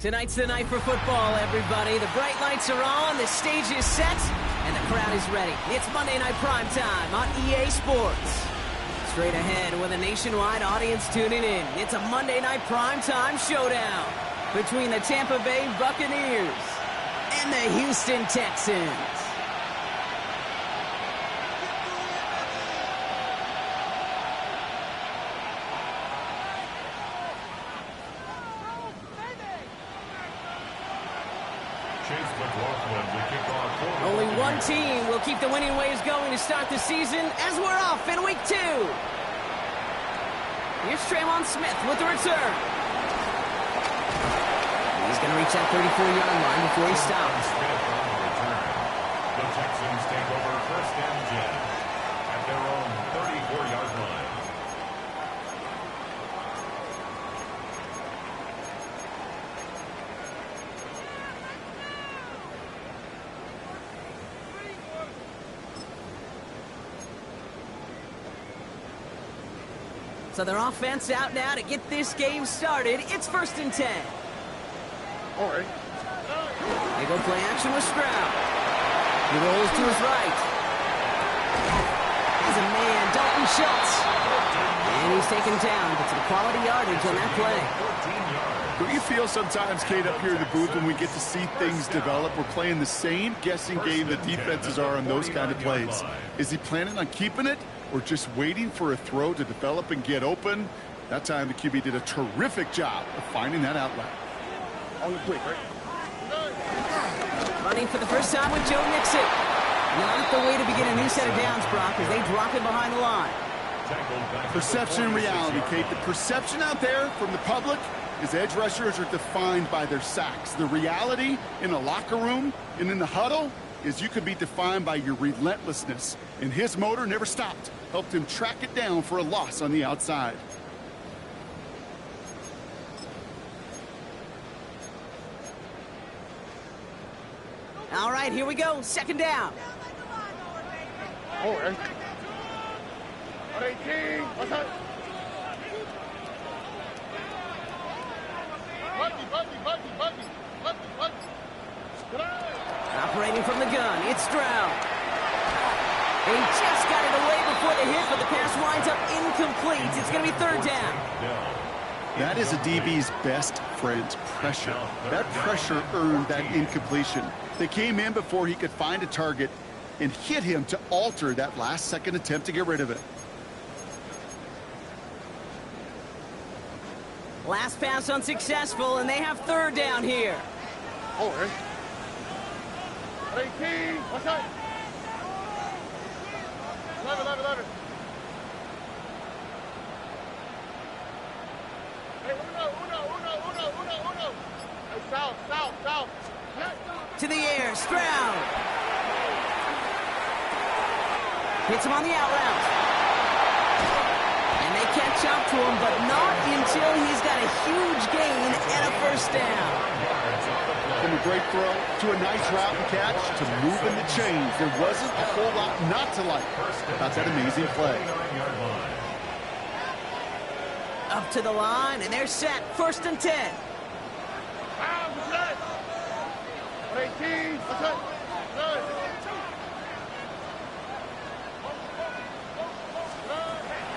Tonight's the night for football, everybody. The bright lights are on, the stage is set, and the crowd is ready. It's Monday Night Primetime on EA Sports. Straight ahead with a nationwide audience tuning in. It's a Monday Night Primetime showdown between the Tampa Bay Buccaneers and the Houston Texans. Only one team will keep the winning ways going to start the season as we're off in week 2. Here's Traymon Smith with the return. He's going to reach that 34-yard line before he stops. The Texans take over first and 10 at their own 34-yard line. So their offense out now to get this game started. It's first and 10. All right. They go play action with Stroud. He rolls to his right. He's a man, Dalton Schultz. And he's taken down, but to the quality yardage on that play. Don't you feel sometimes, Kate, up here in the booth when we get to see things develop, we're playing the same guessing game the defenses are on those kind of plays? Is he planning on keeping it or just waiting for a throw to develop and get open? That time the QB did a terrific job of finding that outlet. On the quick, right? Running for the first time with Joe Mixon. Not the way to begin a new set of downs, Brock, as they drop him behind the line. Perception and reality, Kate. The perception out there from the public is edge rushers are defined by their sacks. The reality in a locker room and in the huddle is you could be defined by your relentlessness. And his motor never stopped. Helped him track it down for a loss on the outside. All right, here we go. Second down. All right. 18. What's up? Operating from the gun, it's Stroud. He just got it away before the hit, but the pass winds up incomplete. It's going to be third down. That is a DB's best friend, pressure. That pressure earned that incompletion. They came in before he could find a target and hit him to alter that last-second attempt to get rid of it. Last pass unsuccessful, and they have third down here. All right. 18. What's up? 11. Hey, uno. Hey, south. To the air, Stroud. Hits him on the out route. And they catch up to him, but not until he's got a huge gain and a first down. From a great throw to a nice route and catch to moving the chains. There wasn't a whole lot not to like about that amazing play. Up to the line, and they're set. First and 10.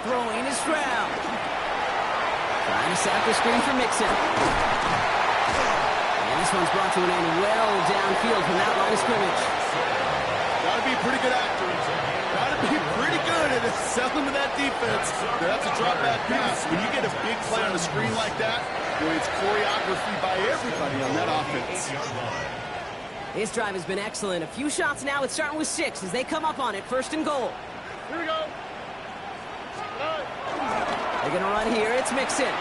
Throwing is Stroud. Trying to set up the screen for Mixon. And this one's brought to an end well downfield from that line of scrimmage. Got to be a pretty good actor. Got to be pretty good at selling to that defense. That's a drop back pass. When you get a big play on the screen like that, boy, it's choreography by everybody on that offense. This drive has been excellent. A few shots now. It's starting with 6 as they come up on it. First and goal. Here we go. They're going to run here. It's Mixon. And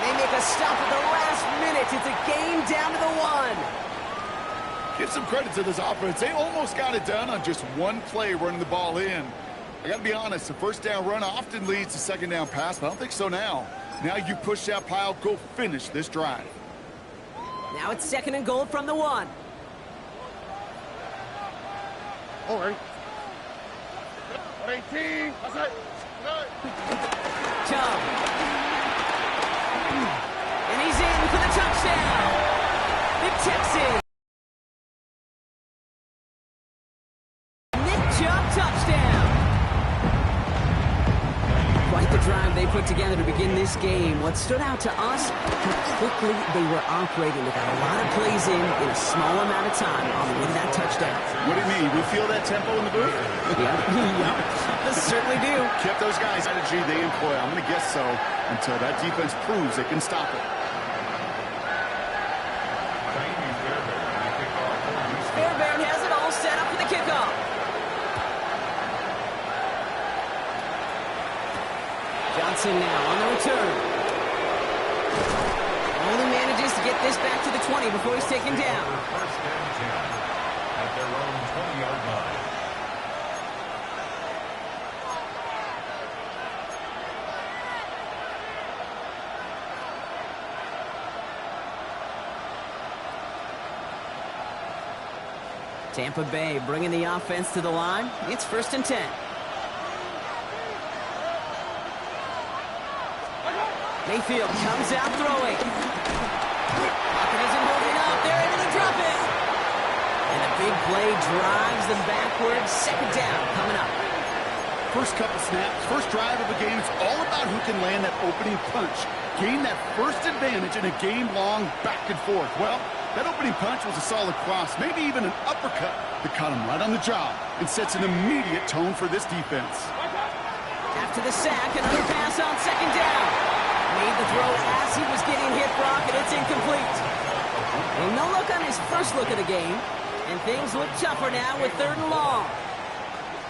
they make a stop at the last minute. It's a game down to the 1. Give some credit to this offense. They almost got it done on just one play running the ball in. I got to be honest, the first down run often leads to second down pass, but I don't think so now. Now you push that pile, go finish this drive. Now it's second and goal from the 1. All right. 18. Chubb. he's in for the touchdown. The Texans. Nick Chubb touchdown. Quite the drive they put together to begin this game. What stood out to us, how quickly they were operating. They got a lot of plays in a small amount of time on the way to that touchdown. What do you mean? We feel that tempo in the booth? Yeah, certainly do. Kept those guys strategy they employ. I'm going to guess so until that defense proves they can stop it. Fairbairn has it all set up for the kickoff. Johnson now on the return. Only manages to get this back to the 20 before he's taken down. First and 10 at their own 20-yard line. Tampa Bay bringing the offense to the line. It's first and 10. Mayfield comes out throwing. Pocket isn't moving up. They're able to drop it. And a big play drives them backwards. Second down coming up. First couple snaps, first drive of the game, it's all about who can land that opening punch. Gain that first advantage in a game-long back and forth. Well, that opening punch was a solid cross, maybe even an uppercut that caught him right on the job and sets an immediate tone for this defense. After the sack, another pass on second down. Made the throw as he was getting hit, Brock, and it's incomplete. And no look on his first look of the game, and things look tougher now with third and long.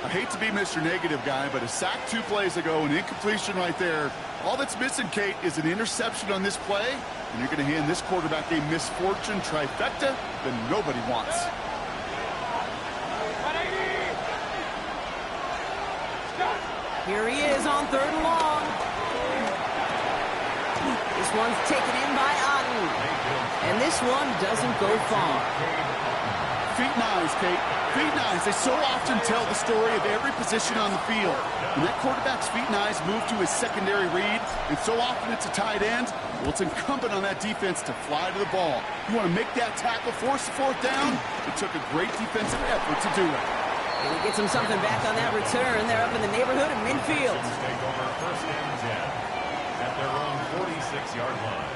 I hate to be Mr. Negative guy, but a sack 2 plays ago, an incompletion right there. All that's missing, Kate, is an interception on this play, and you're going to hand this quarterback a misfortune trifecta that nobody wants. Here he is on third and long. This one's taken in by Otten. And this one doesn't go far. Feet and eyes, Kate. Feet and eyes. They so often tell the story of every position on the field. When that quarterback's feet and eyes move to his secondary read, and so often it's a tight end, well, it's incumbent on that defense to fly to the ball. You want to make that tackle, force the fourth down? It took a great defensive effort to do it. And he gets him something back on that return. They're up in the neighborhood of midfield. Take over first and 10 at their own 46-yard line.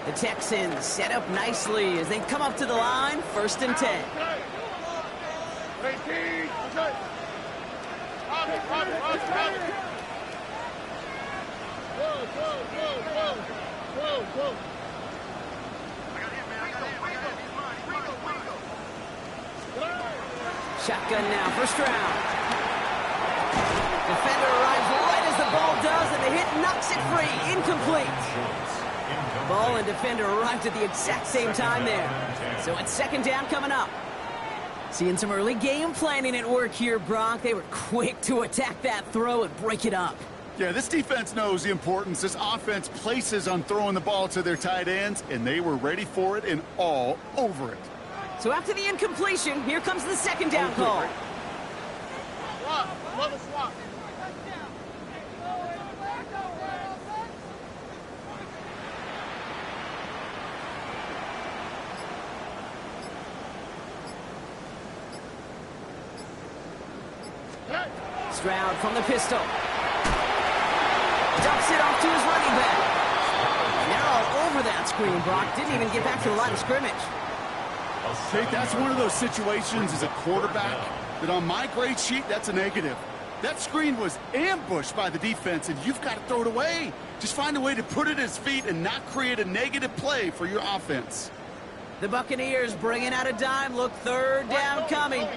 The Texans set up nicely as they come up to the line, first and 10. Shotgun now, first round. Defender arrives right as the ball does, and the hit knocks it free. Incomplete. Ball and defender arrived at the exact same time there. So it's second down coming up. Seeing some early game planning at work here, Brock. They were quick to attack that throw and break it up. Yeah, this defense knows the importance this offense places on throwing the ball to their tight ends, and they were ready for it and all over it. So after the incompletion, here comes the second down call. Stroud from the pistol. Dumps it off to his running back. Now all over that screen, Brock. Didn't even get back to the line of scrimmage. Kate, that's one of those situations as a quarterback that on my grade sheet, that's a negative. That screen was ambushed by the defense, and you've got to throw it away. Just find a way to put it at his feet and not create a negative play for your offense. The Buccaneers bringing out a dime. Look, third down coming.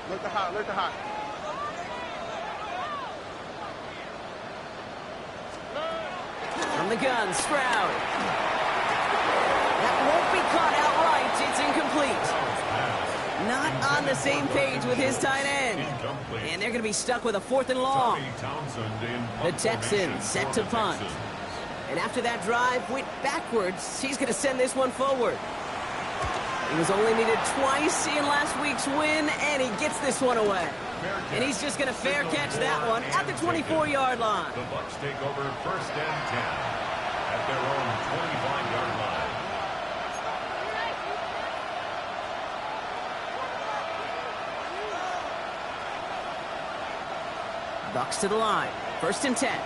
Look hot, look hot. From the gun, Stroud. That won't be caught outright. It's incomplete. Not on the same page with his tight end. And they're going to be stuck with a fourth and long. The Texans set to punt. And after that drive went backwards, he's going to send this one forward. He was only needed twice in last week's win, and he gets this one away. And he's just going to fair catch that one at the 24-yard line. The Bucs take over 1st and 10 at their own 25-yard line. Bucs to the line. 1st and 10.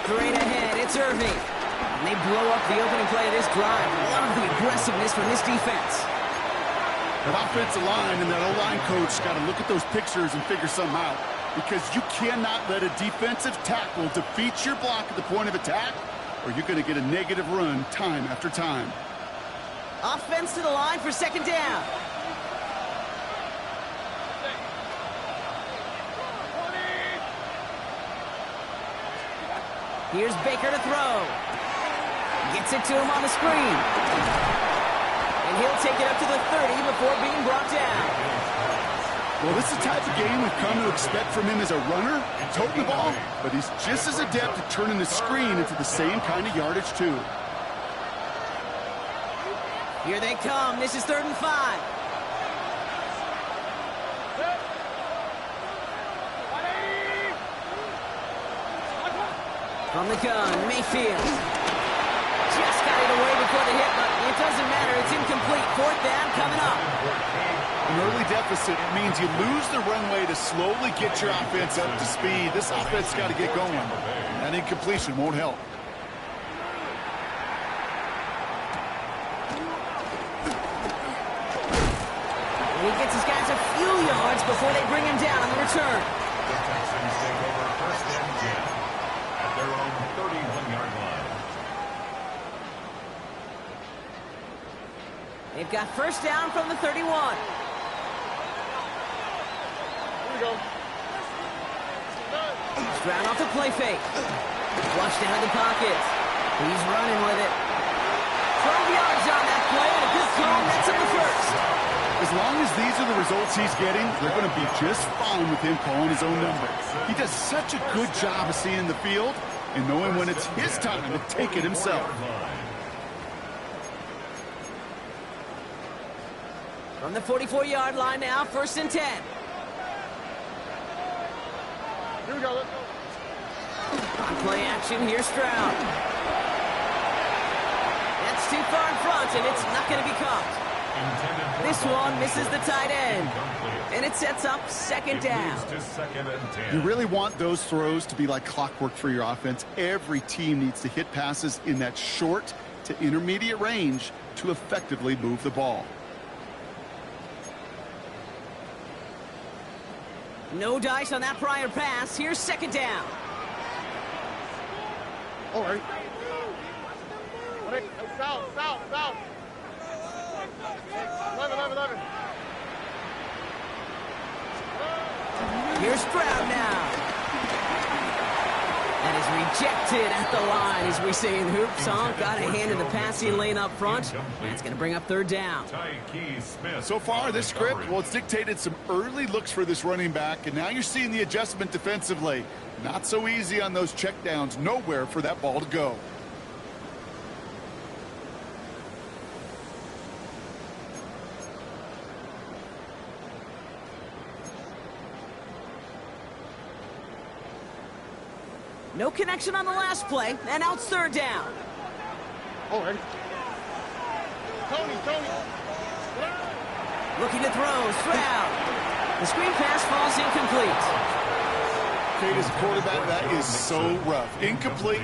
Straight ahead, it's Irving. And they blow up the opening play of this drive. Love the aggressiveness from this defense. That offensive line and that O-line coach got to look at those pictures and figure something out. Because you cannot let a defensive tackle defeat your block at the point of attack, or you're going to get a negative run time after time. Offense to the line for 2nd down. Here's Baker to throw. Gets it to him on the screen. And he'll take it up to the 30 before being brought down. Well, this is the type of game we've come to expect from him as a runner, toting the ball, but he's just as adept at turning the screen into the same kind of yardage, too. Here they come. This is 3rd and 5. From the gun, Mayfield. Just got it away before the hit, but it doesn't matter. It's incomplete. 4th down coming up. An early deficit means you lose the runway to slowly get your offense up to speed. This offense got to get going. That incompletion won't help. And he gets his guys a few yards before they bring him down on the return. The Texans take over 1st and 10 at their own 31-yard line. They've got 1st down from the 31. Stroud off the play fake. Flushed out of the pocket. He's running with it. 12 yards on that play, and a good call. That's up the 1st. As long as these are the results he's getting, they're going to be just fine with him calling his own number. He does such a good job of seeing the field and knowing when it's his time to take it himself. From the 44-yard line now, 1st and 10. Here we go, let's go. On play action, here's Stroud. That's too far in front, and it's not going to be caught. This one misses the tight end. And it sets up 2nd down. You really want those throws to be like clockwork for your offense. Every team needs to hit passes in that short to intermediate range to effectively move the ball. No dice on that prior pass. Here's 2nd down. All right. South. 11. Here's Stroud now. That is rejected at the line, as we say in hoops. Got a hand in the passing lane up front. That's going to bring up 3rd down. So far, this script, well, it's dictated some early looks for this running back, and now you're seeing the adjustment defensively. Not so easy on those checkdowns. Nowhere for that ball to go. No connection on the last play, and now it's 3rd down. All right. Tony. Looking to throw, Stroud. The screen pass falls incomplete. Kate, as a quarterback, that is so rough. Incomplete.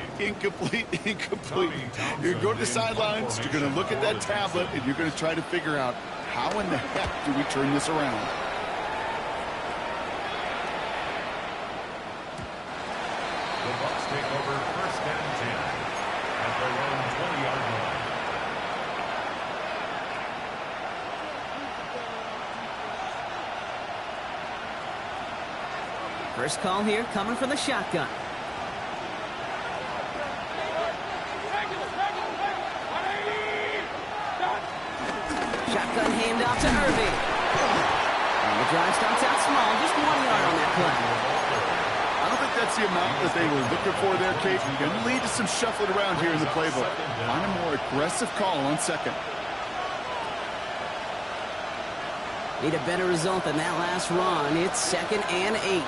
You're going to the sidelines, you're going to look at that tablet, and you're going to try to figure out how in the heck do we turn this around. The Bucs take over 1st and 10 at their own 20-yard line. First call here coming from the shotgun. Shotgun handoff to Irving. And the drive starts out small, just 1 yard on that play. I don't think that's the amount that they were looking for there, Kate. Going to lead to some shuffling around here in the playbook. Find a more aggressive call on second. Need a better result than that last run. It's 2nd and 8.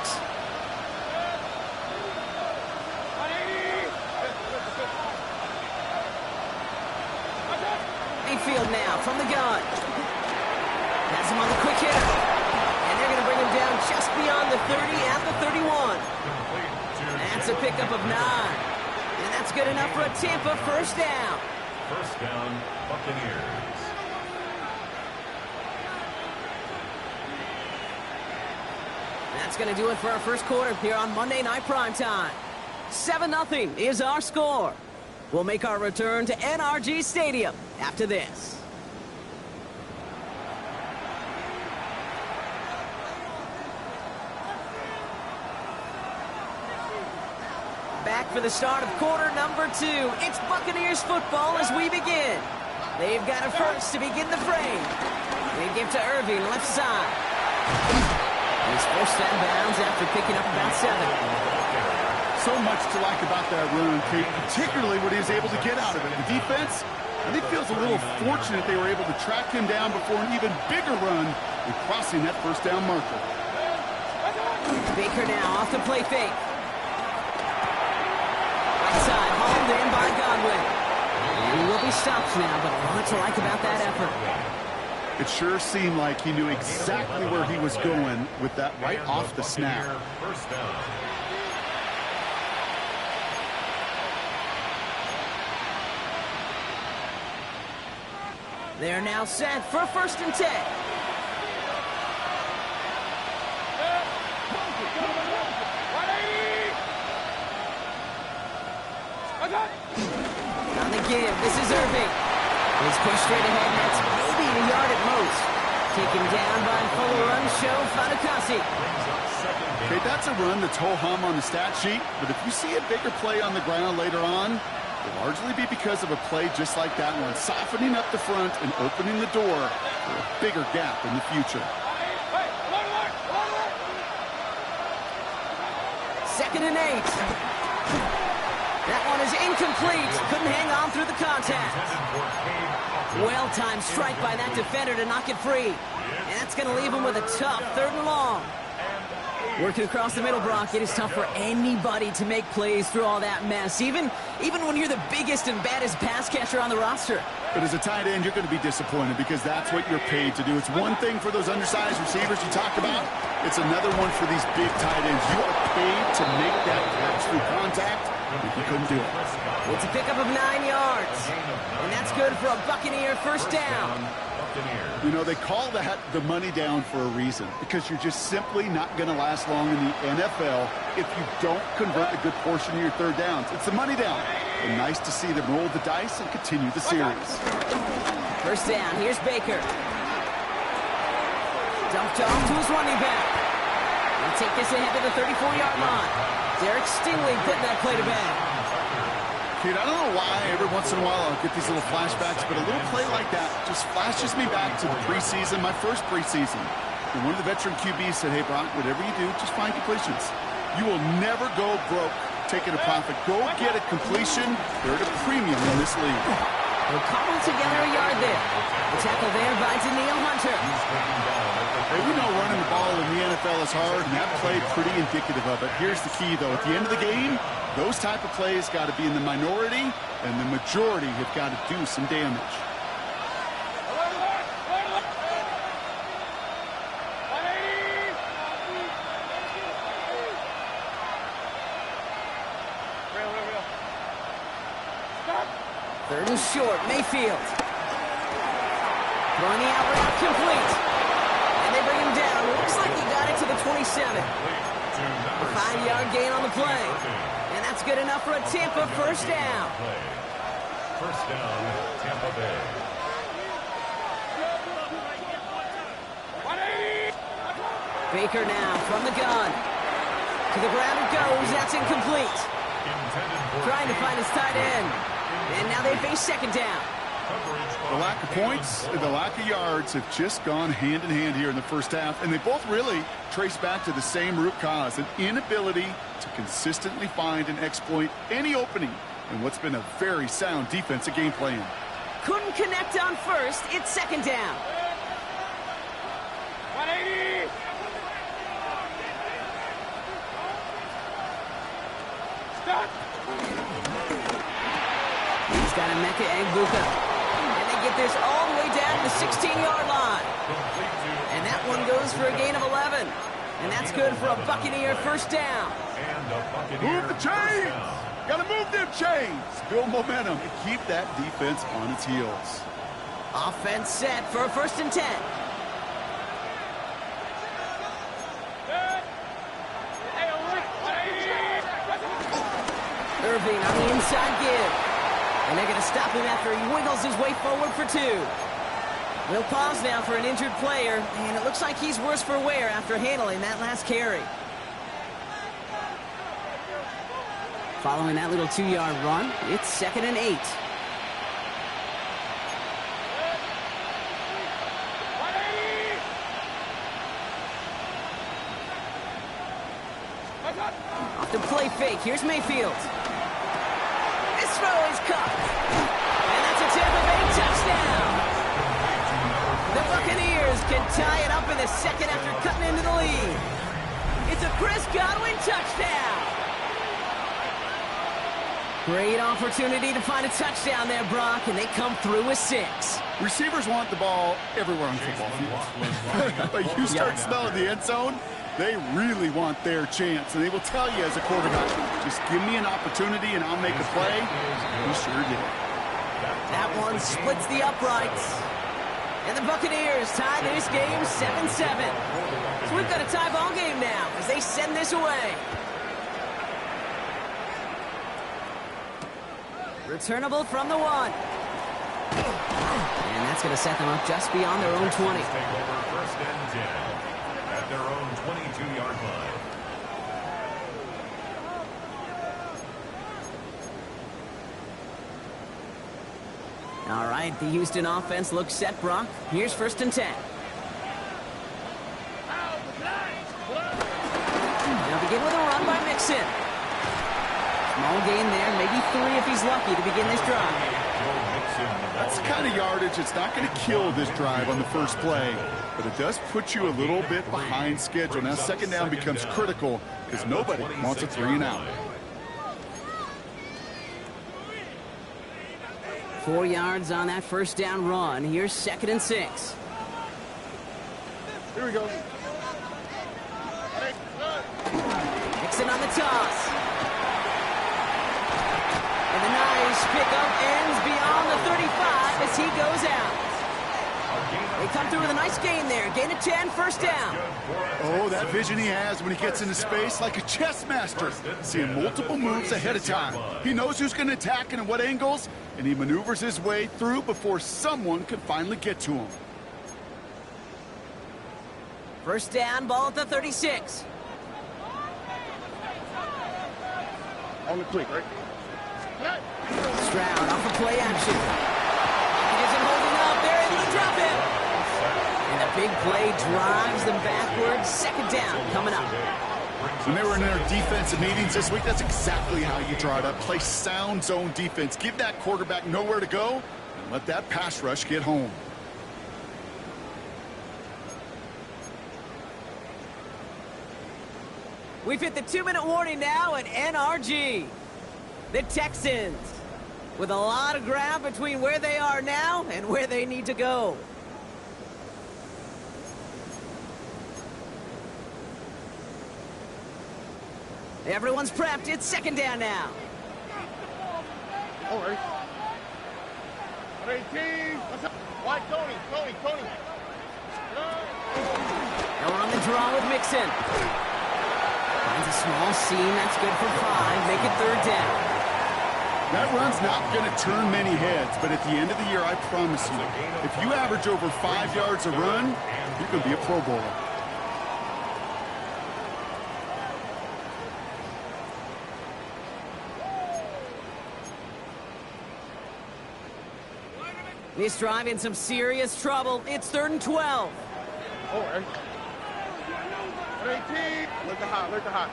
Mayfield now from the gun. Has him on the quick hitter. And they're going to bring him down just beyond the 30 at the 31. That's a pickup of 9. And that's good enough for a Tampa first down. First down, Buccaneers. That's going to do it for our first quarter here on Monday Night Primetime. 7-0 is our score. We'll make our return to NRG Stadium after this. Back for the start of quarter number 2. It's Buccaneers football as we begin. They've got it first to begin the frame. They give to Irving, left side. He's forced out of bounds after picking up about 7. So much to like about that run, Kate, particularly what he was able to get out of it. The defense, I think, feels a little fortunate they were able to track him down before an even bigger run in crossing that first down marker. Baker now off the play fake. Right side, hauled in by Godwin. And he will be stopped now, but a lot to like about that effort. It sure seemed like he knew exactly where he was going with that right off the snap. First down. They're now set for 1st and 10. On the give, this is Irving. He's pushed straight ahead, and that's maybe a yard at most. Taken down by full run show, Fadukasi. Okay, that's a run that's ho-hum on the stat sheet, but if you see a bigger play on the ground later on, it'll largely be because of a play just like that one, softening up the front and opening the door for a bigger gap in the future. 2nd and 8. That one is incomplete. Couldn't hang on through the contact. Well-timed strike by that defender to knock it free. And that's going to leave him with a tough 3rd and long. Working across the middle, Brock, it is tough for anybody to make plays through all that mess, even when you're the biggest and baddest pass catcher on the roster. But as a tight end, you're going to be disappointed because that's what you're paid to do. It's one thing for those undersized receivers you talk about. It's another one for these big tight ends. You are paid to make that catch through contact. If you couldn't do it. It's a pickup of 9 yards. And that's good for a Buccaneer first down. You know, they call that the money down for a reason, because you're just simply not going to last long in the NFL if you don't convert a good portion of your 3rd downs. It's the money down. And nice to see them roll the dice and continue the series. First down, here's Baker. Dumped off to his running back. He'll take this ahead to the 34-yard line. Derek Stingley putting that play to bed. Kid, I don't know why every once in a while I'll get these little flashbacks, but a little play like that just flashes me back to the preseason, my first preseason. And one of the veteran QBs said, hey, Brock, whatever you do, just find completions. You will never go broke taking a profit. Go get a completion. They're at a premium in this league. They'll cobble together a yard there. The tackle there by Daniil Hunter. Hey, we know running the ball in the NFL is hard, and that play pretty indicative of it. Here's the key, though. At the end of the game, those type of plays got to be in the minority, and the majority have got to do some damage. Third and short, Mayfield. Throwing the out route complete. And they bring him down. Looks like he got it to the 27. A 5-yard gain on the play. And that's good enough for a Tampa first down. First down, Tampa Bay. Baker now from the gun. To the ground it goes. That's incomplete. Trying to find his tight end. And now they face second down. The lack of points and the lack of yards have just gone hand in hand here in the first half, and they both really trace back to the same root cause, an inability to consistently find and exploit any opening in what's been a very sound defensive game plan. Couldn't connect on first. It's second down. 180. Stop. He's got a Mecca Egbuka. And they get this all the way down to the 16-yard line. And that one goes for a gain of 11. And that's good for a Buccaneer first down. Move the chains! Gotta move them chains! Build momentum and keep that defense on its heels. Offense set for a first and 10. Irving on the inside give. And they're going to stop him after he wiggles his way forward for 2. We'll pause now for an injured player, and it looks like he's worse for wear after handling that last carry. Following that little 2-yard run, it's second and 8. Off the play fake, here's Mayfield. This throw is caught. And that's a Tampa Bay touchdown. The Buccaneers can tie it up in the second after cutting into the lead. It's a Chris Godwin touchdown. Great opportunity to find a touchdown there, Brock, and they come through with 6. Receivers want the ball everywhere on football fields. But you start smelling the end zone, they really want their chance. And they will tell you as a quarterback, just give me an opportunity and I'll make a play. He sure did. That one splits the uprights. And the Buccaneers tie this game 7-7. So we've got a tie ball game now as they send this away. Returnable from the 1. And that's going to set them up just beyond their own 20. Take over first and 10 at their own 22-yard line. All right, the Houston offense looks set, Brock. Here's first and 10. They'll begin with a run by Mixon. Small gain there, maybe 3 if he's lucky to begin this drive. That's the kind of yardage that's not going to kill this drive on the first play, but it does put you a little bit behind schedule. Now second down becomes critical because nobody wants a 3 and out. 4 yards on that first down run. Here's second and 6. Here we go. Mixon on the toss. And the nice pickup ends beyond the 35 as he goes out. They come through with a nice gain there. Gain of 10, first down. Oh, that vision he has when he gets into space like a chess master. Seeing multiple moves ahead of time. He knows who's going to attack and in what angles, and he maneuvers his way through before someone can finally get to him. First down, ball at the 36. On the click, right? Stroud off of play action. He isn't holding up. They're able to drop him. And the big play drives them backwards. Second down coming up. When they were in their defensive meetings this week, that's exactly how you draw it up. Play sound zone defense. Give that quarterback nowhere to go and let that pass rush get home. We've hit the 2-minute warning now at NRG. The Texans with a lot of ground between where they are now and where they need to go. Everyone's prepped. It's second down now. All right. 118. Why, Tony? Now we're on the draw with Mixon. Finds a small seam. That's good for 5. Make it third down. That run's not going to turn many heads, but at the end of the year, I promise you, if you average over 5 yards a run, you're going to be a Pro Bowler. This drive in some serious trouble. It's 3rd and 12. Oh, right. 18. Look the hot, look the hot.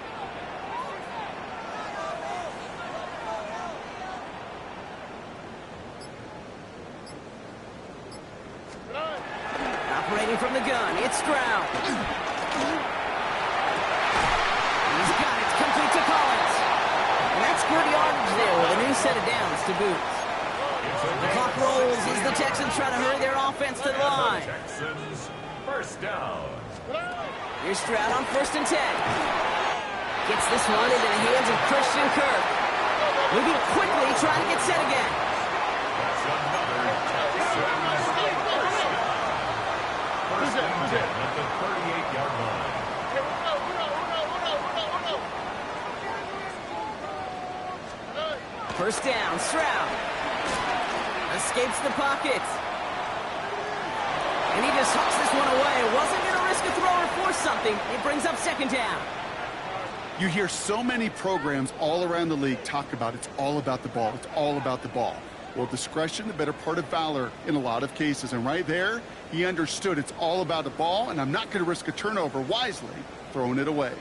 Operating from the gun, it's Stroud. He's got it, complete to Collins. And that's good yardage there with a new set of downs to boot. The clock rolls as the Texans try to hurry their offense to the line. Texans, first down. Here's Stroud on 1st and 10. Gets this one into the hands of Christian Kirk. Moving quickly, trying to get set again. That's another Texans first down. First and 10 at the 38-yard line. First down, Stroud. Escapes the pocket. And he just hooks this one away. Wasn't going to risk a throw or force something. It brings up 2nd down. You hear so many programs all around the league talk about it's all about the ball. It's all about the ball. Well, discretion, the better part of valor in a lot of cases. And right there, he understood it's all about the ball, and I'm not going to risk a turnover wisely, throwing it away.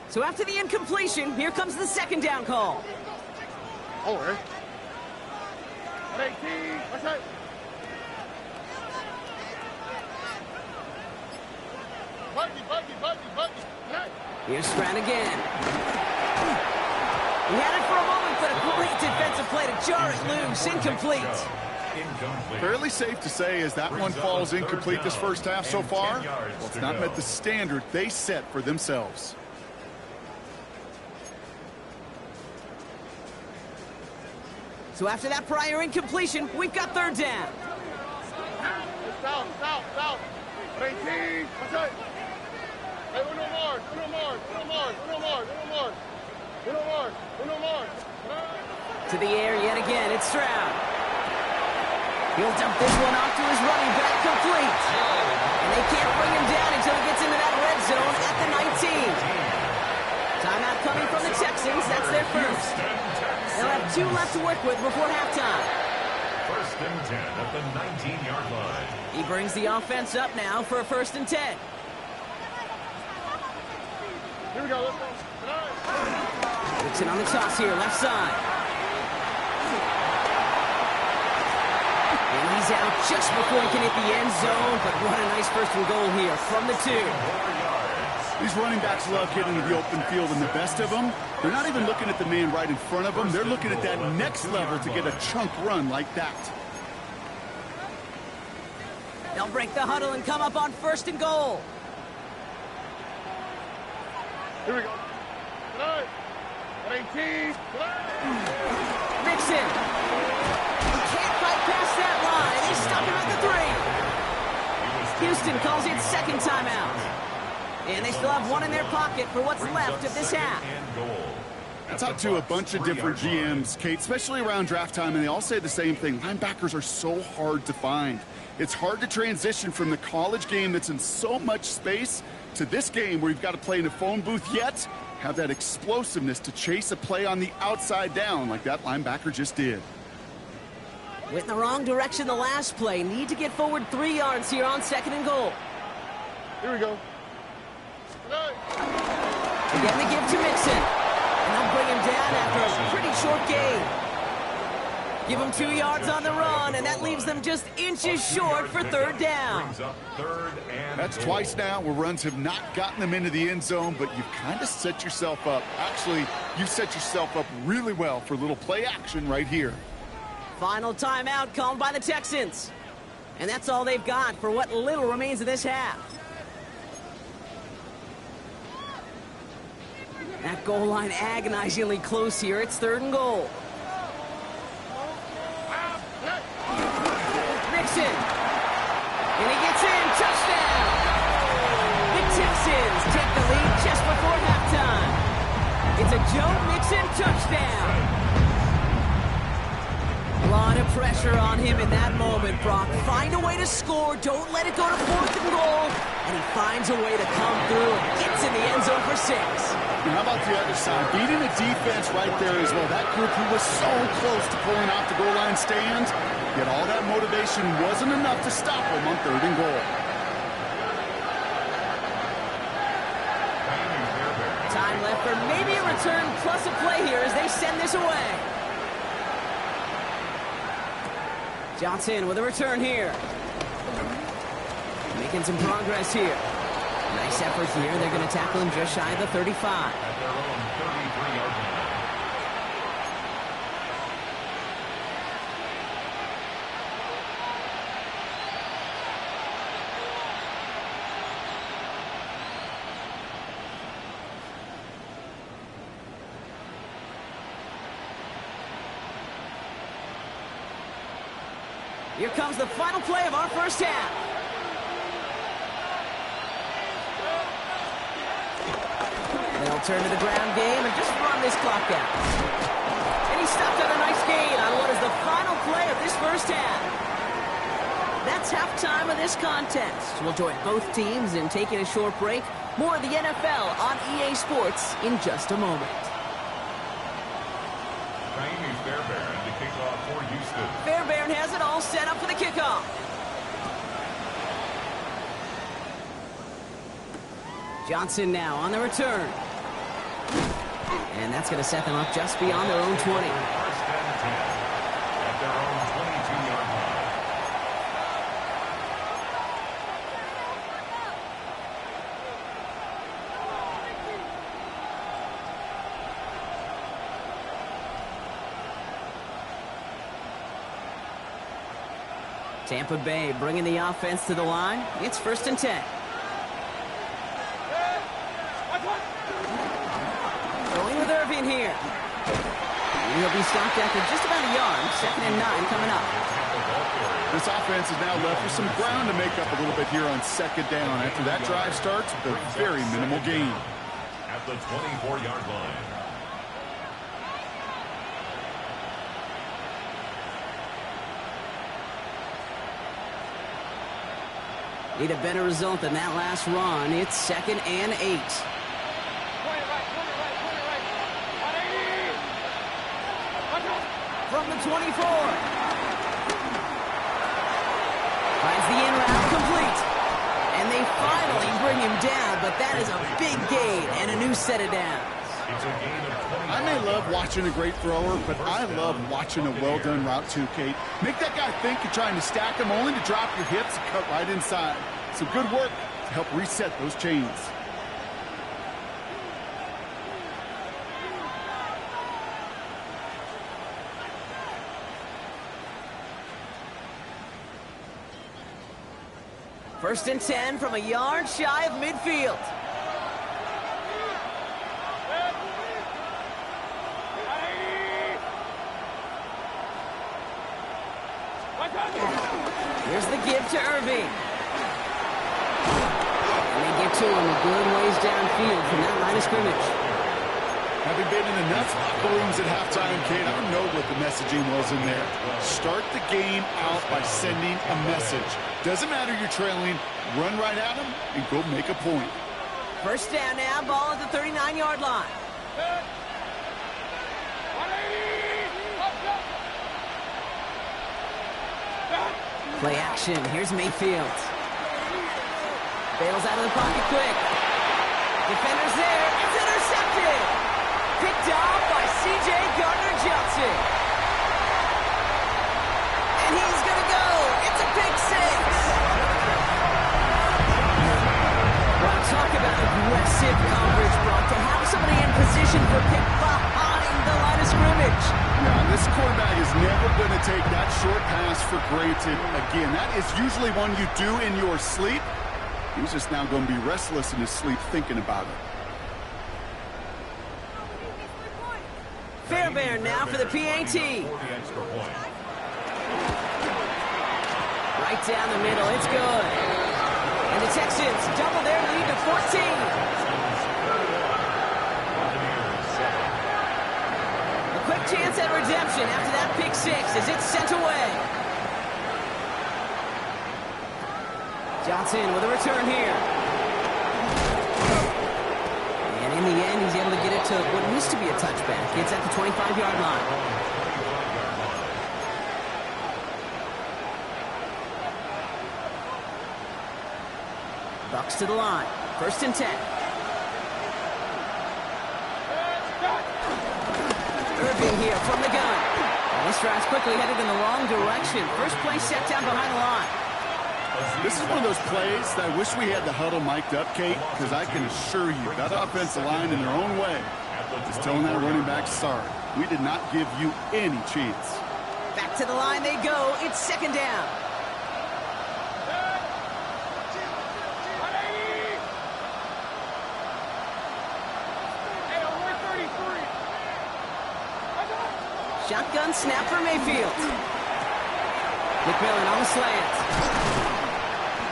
So after the incompletion, here comes the 2nd down call. Oh, right. 18. What's that? Buggy. Here's Stroud again. He had it for a moment, but a great defensive play to jar it loose. Incomplete. Fairly safe to say as that one falls incomplete this first half so far, well, it's not met the standard they set for themselves. So after that prior incompletion, we've got 3rd down. South. 18. What's that? Hey, uno more. To the air yet again, it's Stroud. He'll dump this one off to his running back, complete. And they can't bring him down until he gets into that red zone at the 19. Timeout coming from the Texans. That's their first. They'll have 2 left to work with before halftime. First and 10 at the 19-yard line. He brings the offense up now for a 1st and 10. Here we go. Let's go. Dixon on the toss here, left side. And he's out just before he can hit the end zone, but what a nice 1st and goal here from the 2. These running backs love getting into the open field, and the best of them, they're not even looking at the man right in front of them. They're looking at that next level to get a chunk run like that. They'll break the huddle and come up on 1st and goal. Here we go. 18. Mixon. Can't fight past that line. They stop him at the 3. Houston calls it 2nd timeout. And they still have 1 in their pocket for what's left of this half. I talked to a bunch of different GMs, Kate, especially around draft time, and they all say the same thing. Linebackers are so hard to find. It's hard to transition from the college game that's in so much space to this game where you've got to play in a phone booth, yet have that explosiveness to chase a play on the outside down like that linebacker just did. Went in the wrong direction the last play. Need to get forward 3 yards here on 2nd and goal. Here we go. Again, they give to Mixon. And they'll bring him down after a pretty short gain. Give him 2 yards on the run, and that leaves them just inches short for 3rd down. That's twice now where runs have not gotten them into the end zone, but you've kind of set yourself up. Actually, you set yourself up really well for a little play action right here. Final timeout called by the Texans. And that's all they've got for what little remains of this half. That goal line agonizingly close here. It's 3rd and goal. Mixon. And he gets in. Touchdown. The Texans take the lead just before halftime. It's a Joe Mixon touchdown. A lot of pressure on him in that moment, Brock. Find a way to score. Don't let it go to 4th and goal. And he finds a way to come through and gets in the end zone for 6. And how about the other side? Beating the defense right there as well. That group who was so close to pulling out the goal line stand, yet all that motivation wasn't enough to stop them on 3rd and goal. Time left for maybe a return plus a play here as they send this away. Johnson with a return here. Making some progress here. Nice effort here. They're going to tackle him just shy of the 35. At their own 33-yard line. Here comes the final play of our first half. They'll turn to the ground game and just run this clock out. And he stopped on a nice gain on what is the final play of this first half. That's halftime of this contest. We'll join both teams in taking a short break. More of the NFL on EA Sports in just a moment. Naomi Fairbairn to kick off for Houston. Fairbairn has it all set up for the kickoff. Johnson now on the return. And that's going to set them up just beyond their own 20. First and 10 at their own 22-yard line. Tampa Bay bringing the offense to the line. It's 1st and 10. Going with Irving here. He'll be stopped after just about a yard. 2nd and 9 coming up. This offense is now left with some ground to make up a little bit here on 2nd down. After that drive starts with a very minimal gain. At the 24-yard line. Need a better result than that last run. It's 2nd and 8. From the 24. Finds the in route complete. And they finally bring him down, but that is a big gain and a new set of downs. It's a gain of 20. I may love watching a great thrower, but I love watching a well-done route too, Kate. Make that guy think you're trying to stack him, only to drop your hips and cut right inside. Some good work to help reset those chains. First and 10 from a yard shy of midfield. Here's the give to Irving. And they get to him a good ways downfield from that line of scrimmage. Having been in enough locker rooms at halftime, Kate, I know what the messaging was in there. Start the game out by sending a message. Doesn't matter you're trailing, run right at them and go make a point. First down now, ball at the 39-yard line. Play action. Here's Mayfield. Bails out of the pocket quick. Defender's there. It's intercepted. Picked off by C.J. Gardner-Johnson. And he's going to go. It's a pick six. Well, talk about aggressive coverage, Brock. To have somebody in position for a pick behind the line of scrimmage. Yeah, this quarterback is never going to take that short pass for granted again. That is usually one you do in your sleep. He's just now going to be restless in his sleep thinking about it. Fairbairn now for the PAT. Right down the middle, it's good. And the Texans double their lead to 14. A quick chance at redemption after that pick six as it's sent away. Johnson with a return here. And in in the end, he's able to get it to what used to be a touchback. It's at the 25-yard line. Bucks to the line. 1st and 10. Irving here from the gun. And this drive's quickly headed in the wrong direction. First play set down behind the line. This is one of those plays that I wish we had the huddle mic'd up, Kate, because I can assure you that offensive line in their own way is telling that running back, sorry, we did not give you any chance. Back to the line they go. It's 2nd down. Shotgun snap for Mayfield. McMillan on the slant.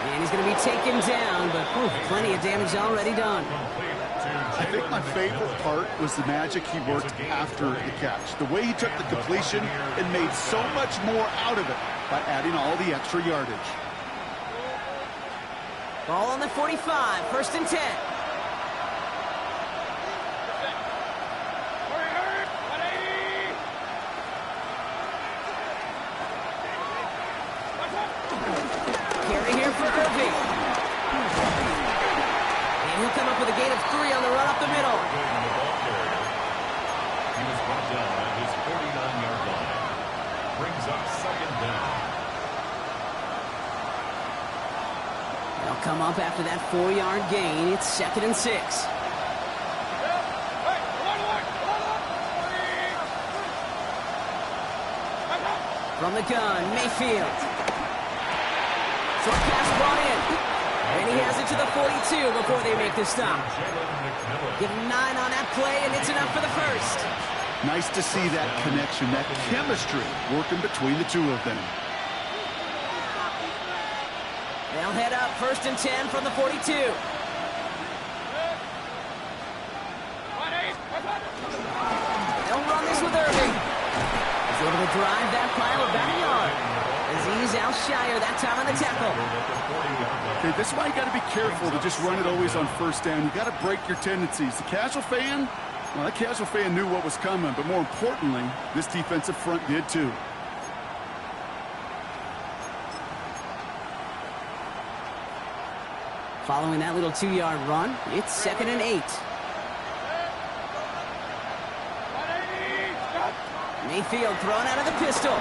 And he's going to be taken down, but plenty of damage already done. I think my favorite part was the magic he worked after the catch. The way he took the completion and made so much more out of it by adding all the extra yardage. Ball on the 45, 1st and 10. Carry here for Irving. And he'll come up with a gain of 3 on the run up the middle. He was brought down at his 49-yard line. Brings up 2nd down. They'll come up after that 4-yard gain. It's 2nd and 6. From the gun, Mayfield. Short pass brought in. And he has it to the 42 before they make the stop. Give him 9 on that play, and it's enough for the first. Nice to see that connection, that chemistry working between the two of them. They'll head up 1st and 10 from the 42. They'll run this with Irving. He's able to drive that pile about a yard. As he's out shyer that time on the tackle. Okay, this is why you got to be careful to just run it always on 1st down. You got to break your tendencies. The casual fan, well, that casual fan knew what was coming, but more importantly, this defensive front did too. Following that little 2-yard run, it's 2nd and 8. Mayfield thrown out of the pistol.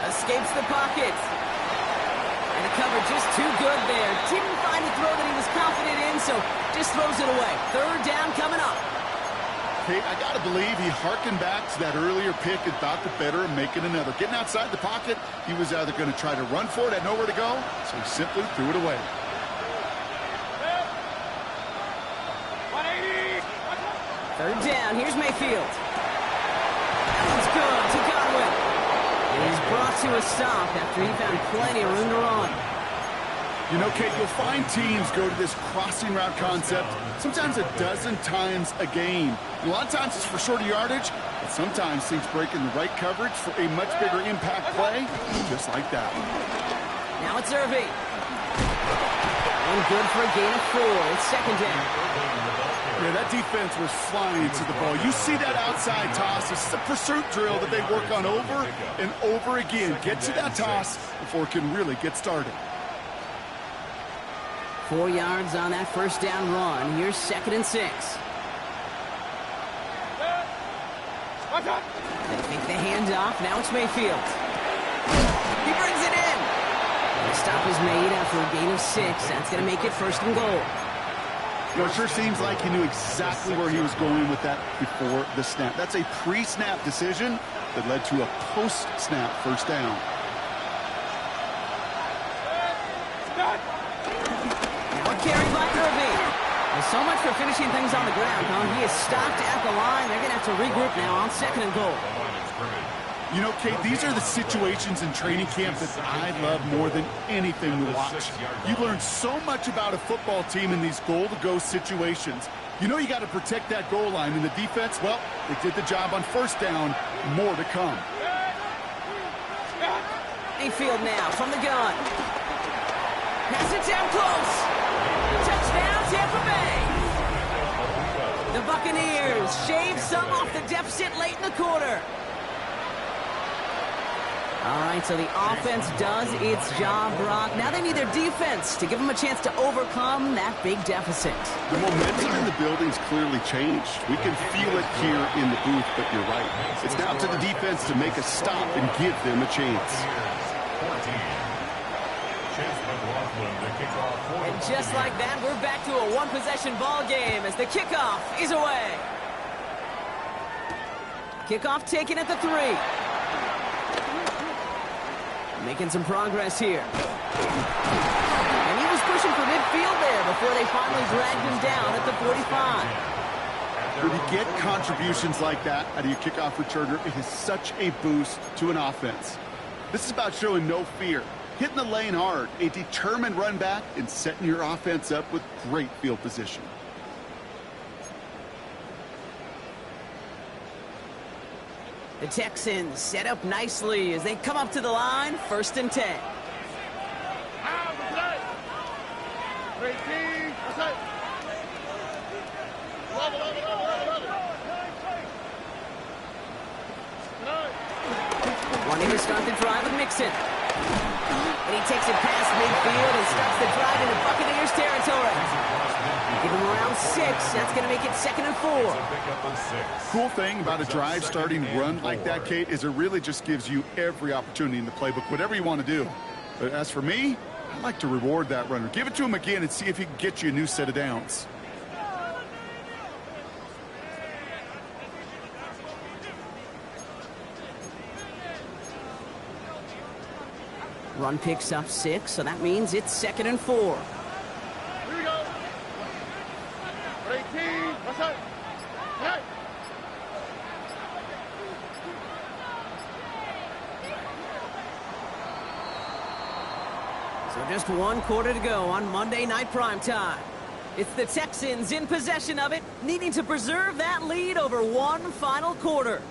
Escapes the pocket. And the cover just too good there. Didn't find a throw that he was confident in, so just throws it away. 3rd down coming up. Hey, I got to believe he harkened back to that earlier pick and thought the better of making another. Getting outside the pocket, he was either going to try to run for it, had nowhere to go, so he simply threw it away. Third down, here's Mayfield. That one's good to Godwin. And he's brought to a stop after he found plenty of room to run. You know, Kate, you'll find teams go to this crossing route concept sometimes a dozen times a game. And a lot of times it's for shorter yardage, but sometimes things break in the right coverage for a much bigger impact play, just like that. Now it's Irving. And good for a gain of 4. It's 2nd down. Yeah, that defense was flying to the ball. You see that outside toss. This is a pursuit drill that they work on over and over again. Get to that toss before it can really get started. 4 yards on that 1st down run. Here's 2nd and 6. They take the handoff. Now it's Mayfield. He brings it in. The stop is made after a gain of 6. That's going to make it 1st and goal. You know, it sure seems like he knew exactly where he was going with that before the snap. That's a pre-snap decision that led to a post-snap 1st down. Now a carry by Irving. Well, so much for finishing things on the ground, huh? He is stopped at the line. They're going to have to regroup now on 2nd and goal. You know, Kate, these are the situations in training camp that I love more than anything to watch. You learn so much about a football team in these goal-to-go situations. You know you got to protect that goal line, and the defense, well, they did the job on 1st down. More to come. Mayfield now from the gun. Pass it down close. Touchdown, Tampa Bay. Buccaneers shave some off the deficit late in the quarter. All right, so the offense does its job, Brock. Now they need their defense to give them a chance to overcome that big deficit. The momentum in the building's clearly changed. We can feel it here in the booth, but you're right. It's now to the defense to make a stop and give them a chance. And just like that, we're back to a one-possession ball game as the kickoff is away. Kickoff taken at the 3. Making some progress here. And he was pushing for midfield there before they finally dragged him down at the 45. When you get contributions like that out of your kickoff returner, it is such a boost to an offense. This is about showing no fear, hitting the lane hard, a determined run back, and setting your offense up with great field position. The Texans set up nicely as they come up to the line, 1st and 10. Wanting to start the drive with Mixon. And he takes it past midfield and starts the drive into Buccaneers territory. Give him around 6. That's going to make it 2nd and 4. Cool thing about a drive starting run like that, Kate, is it really just gives you every opportunity in the playbook, whatever you want to do. But as for me, I like to reward that runner. Give it to him again and see if he can get you a new set of downs. Run picks up 6, so that means it's 2nd and 4. Here we go. 18. What's up? Hey. So just 1 quarter to go on Monday Night Primetime. It's the Texans in possession of it, needing to preserve that lead over 1 final quarter.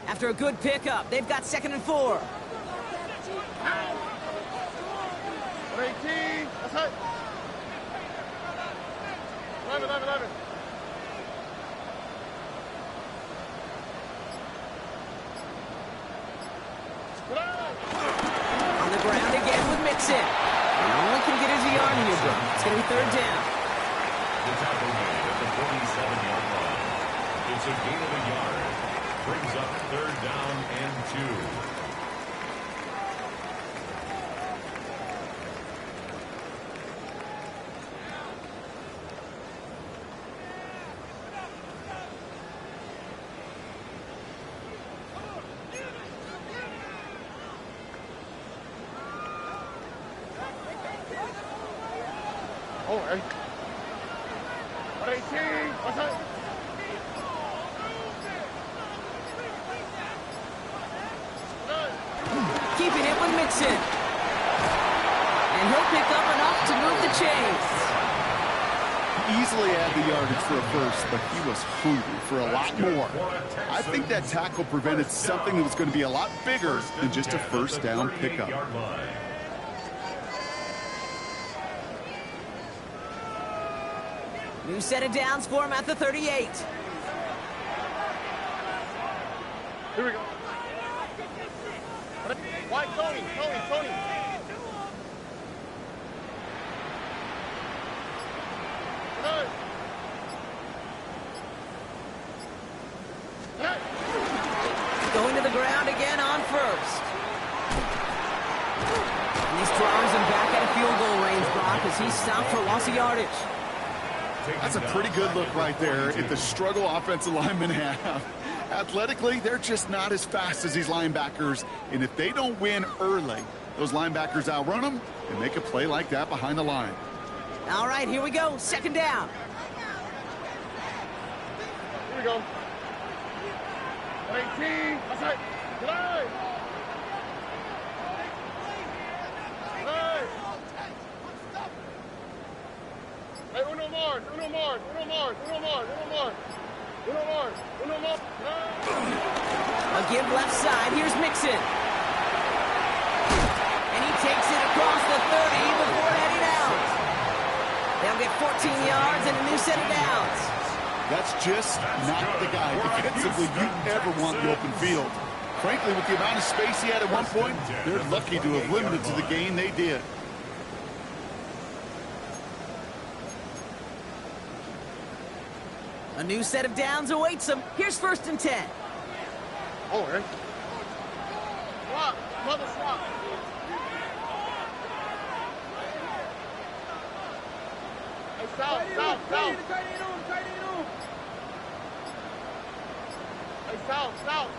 After a good pickup, they've got 2nd and 4. 18. That's it. 11. On the ground again with Mixon. And only can get his yard here, bro. It's going to be 3rd down. The tackle made at the 47-yard line. It's a gain of a yard. Brings up 3rd down and 2. Oh, hey. 18. What's up? Keeping it with Mixon. And he'll pick up enough to move the chains. Easily had the yardage for a first, but he was hungry for a lot more. I think that tackle prevented something that was going to be a lot bigger than just a 1st down pickup. New set of downs for him at the 38. Here we go. Why, Tony? Hey. Going to the ground again on 1st. And this drives him back at a field goal range, Brock, as he stopped for loss of yardage. That's a pretty good look right there at the struggle offensive linemen have. Athletically, they're just not as fast as these linebackers. And if they don't win early, those linebackers outrun them and make a play like that behind the line. All right, here we go. 2nd down. Here we go. 18. That's it. Good eye. A give left side. Here's Mixon. And he takes it across the 30 before heading out. They'll get 14 yards and a new set of downs. That's just not the guy defensively you ever want the open field. Frankly, with the amount of space he had at one point, they're lucky to have limited to the gain they did. A new set of downs awaits them. Here's 1st and 10. Oh, eh? Swap. Mother swap. Hey, south. Hey, south.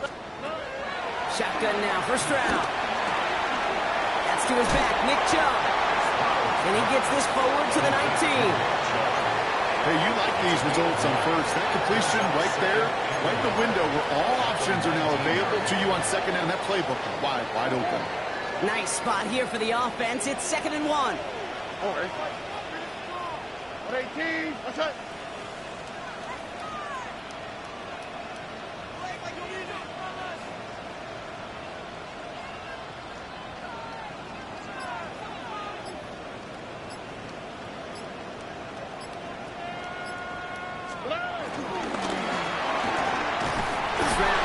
Shotgun now, 1st round. That's to his back, Nick Chubb. And he gets this forward to the 19. Hey, you like these results on 1st. That completion right there, right in the window where all options are now available to you on 2nd down. That playbook is wide open. Nice spot here for the offense. It's 2nd and 1. Oh, eh? 18. What's that?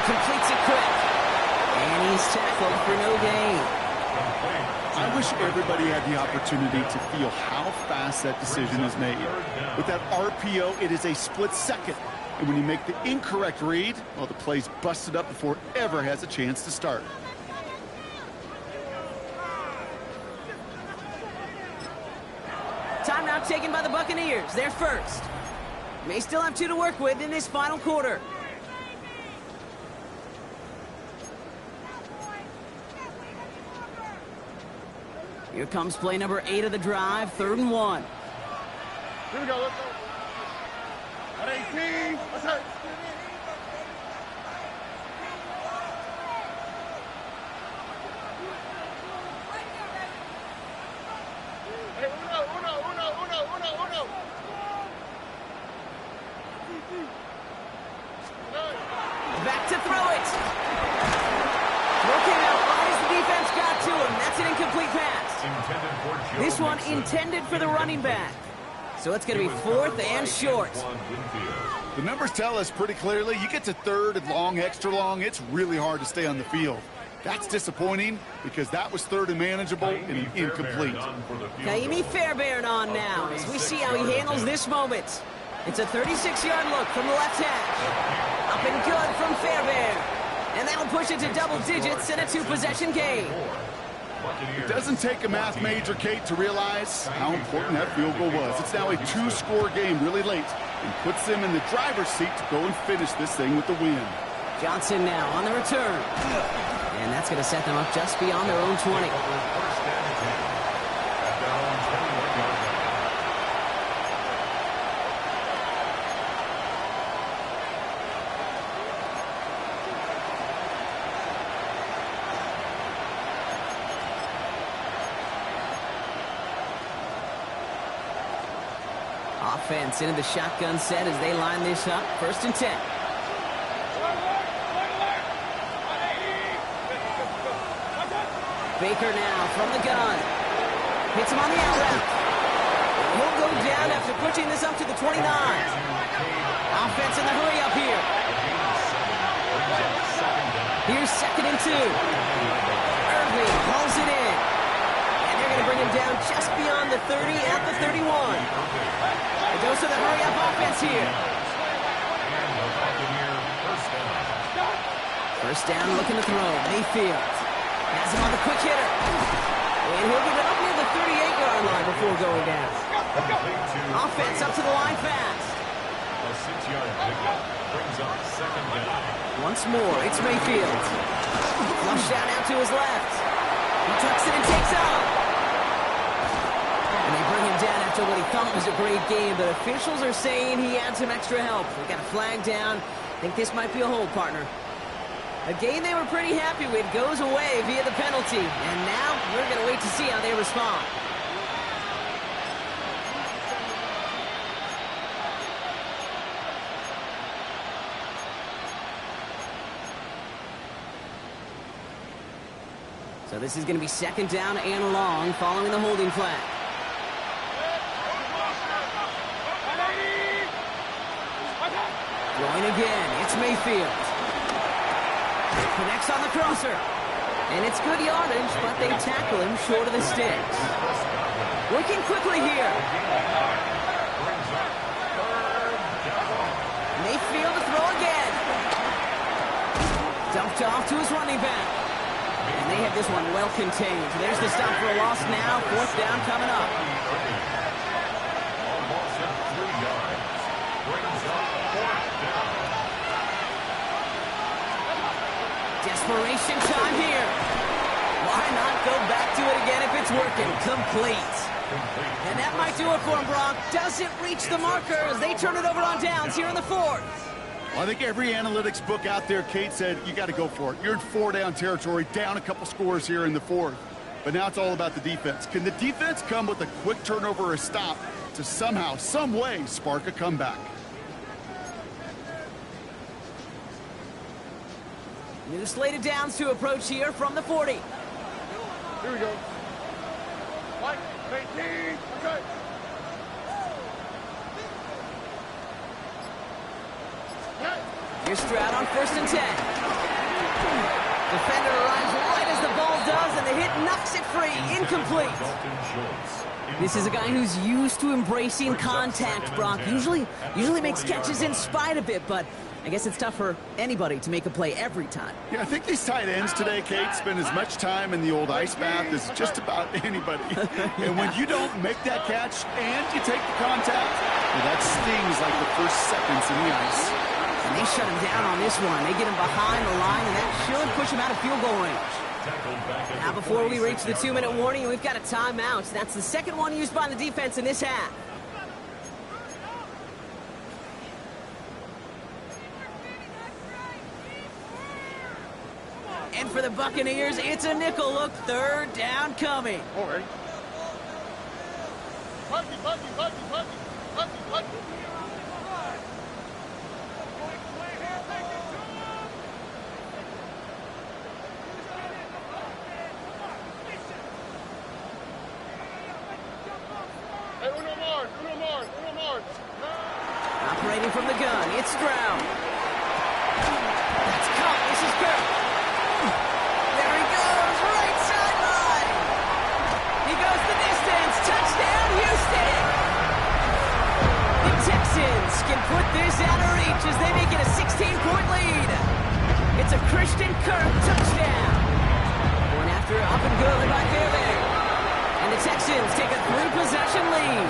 Completes it quick. And he's tackled for no gain. I wish everybody had the opportunity to feel how fast that decision is made. With that RPO, it is a split second. And when you make the incorrect read, well, the play's busted up before it ever has a chance to start. Timeout taken by the Buccaneers. They're first. May still have 2 to work with in this final quarter. Here comes play number 8 of the drive, 3rd and 1. Here we go, let's go. At 18, what's that? Hey, uno. Back to throw it. Looking out wide as the defense got to him. That's an incomplete pass. This one intended for the running back. So it's going to be 4th and short. The numbers tell us pretty clearly, you get to 3rd and long, extra long, it's really hard to stay on the field. That's disappointing because that was 3rd and manageable and incomplete. Kaimi Fairbairn on now as we see how he handles this moment. It's a 36-yard look from the left hash. Up and good from Fairbairn. And that'll push it to double digits in a 2-possession game. It doesn't take a math major, Kate, to realize how important that field goal was. It's now a 2-score game really late and puts them in the driver's seat to go and finish this thing with the win. Johnson now on the return. And that's going to set them up just beyond their own 20. Offense into the shotgun set as they line this up. 1st and 10. Baker now from the gun. Hits him on the out route. He'll go down after pushing this up to the 29. Offense in the hurry up here. Here's 2nd and 2. Irving hauls it in. And they're going to bring him down just beyond the 30 at the 31. A dose of the hurry-up offense here. First down, looking to throw. Mayfield has him on the quick hitter. And he'll get it up near the 38-yard line before going down. Offense up to the line fast. A 6-yard pickup brings up 2nd down. Once more, it's Mayfield. Flush down out to his left. He tucks it and takes off. And they bring him down after what he thought was a great game, but officials are saying he had some extra help. We got a flag down. I think this might be a hold, partner. A game they were pretty happy with goes away via the penalty. And now we're going to wait to see how they respond. So this is going to be second down and long following the holding flag. Going again, it's Mayfield. Connects on the crosser. And it's good yardage, but they tackle him short of the sticks. Working quickly here. Mayfield to throw again. Dumped off to his running back. And they have this one well contained. There's the stop for a loss now. Fourth down coming up. Almost at 3 yards. Brings up 4th down. Desperation time here. Why not go back to it again if it's working? Complete. And that might do it for him, Brock. Doesn't reach the marker as they turn it over on downs here in the 4th. Well, I think every analytics book out there, Kate said, you got to go for it. You're in 4-down territory, down a couple scores here in the 4th. But now it's all about the defense. Can the defense come with a quick turnover or a stop to somehow, some way, spark a comeback? New slate of downs to approach here from the 40. Here we go. White, 18, okay. Here's Stroud on 1st and 10. Defender arrives right as the ball does, and the hit knocks it free. Incomplete. This is a guy who's used to embracing contact, Brock. Usually makes catches in spite of it, but I guess it's tough for anybody to make a play every time. Yeah, I think these tight ends today, Kate, spend as much time in the old ice bath as just about anybody. And when you don't make that catch and you take the contact, well, that stings like the first seconds in the ice. And they shut him down on this one. They get him behind the line, and that should push him out of field goal range. Now before we reach the 2-minute warning, we've got a timeout. That's the second one used by the defense in this half. And for the Buccaneers, it's a nickel look. 3rd down coming. All right. Bucky. Hey, uno more. Operating from the gun, it's Stroud. That's caught. This is Kirk. There he goes, right sideline. He goes the distance. Touchdown, Houston. The Texans can put this out of reach as they make it a 16-point lead. It's a Christian Kirk touchdown. Going after up and good by Fairbairn. And the Texans take a 3-possession lead.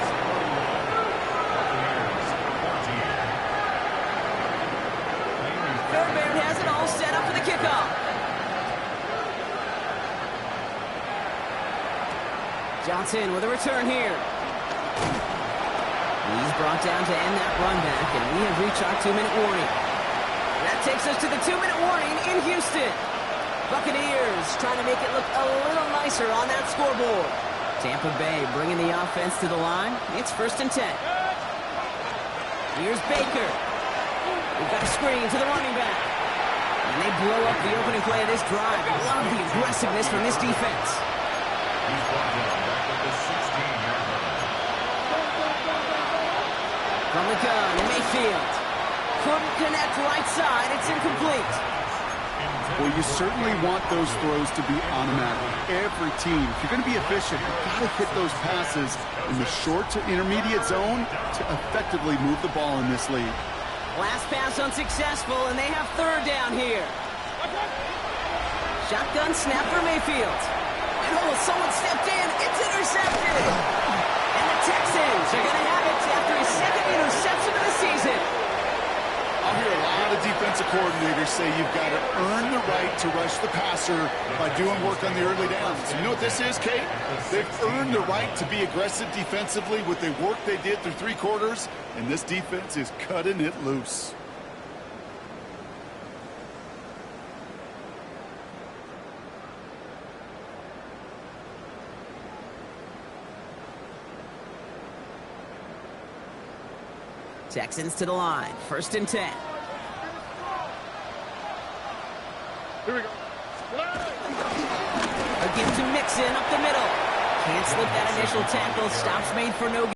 Fairbairn has it all set up for the kickoff. Johnson with a return here. He's brought down to end that run back, and we have reached our 2-minute warning. That takes us to the 2-minute warning in Houston. Buccaneers trying to make it look a little nicer on that scoreboard. Tampa Bay bringing the offense to the line. It's 1st and 10. Here's Baker. We've got a screen to the running back. And they blow up the opening play of this drive. I love the aggressiveness from this defense. He's brought down back at the 16-yard line. From the gun, Mayfield. Couldn't connect right side. It's incomplete. Well, you certainly want those throws to be automatic. Every team, if you're going to be efficient, you've got to hit those passes in the short to intermediate zone to effectively move the ball in this league. Last pass unsuccessful, and they have 3rd down here. Shotgun snap for Mayfield. And someone stepped in. It's intercepted. And the Texans are going to have it after his 2nd interception of the season. I'll hear a lot of defensive coordinators say you've got to earn the right to rush the passer by doing work on the early downs. You know what this is, Kate? They've earned the right to be aggressive defensively with the work they did through 3 quarters, and this defense is cutting it loose. Texans to the line. 1st and 10. Here we go. give to Mixon up the middle. Can't slip that initial tackle. Stops made for no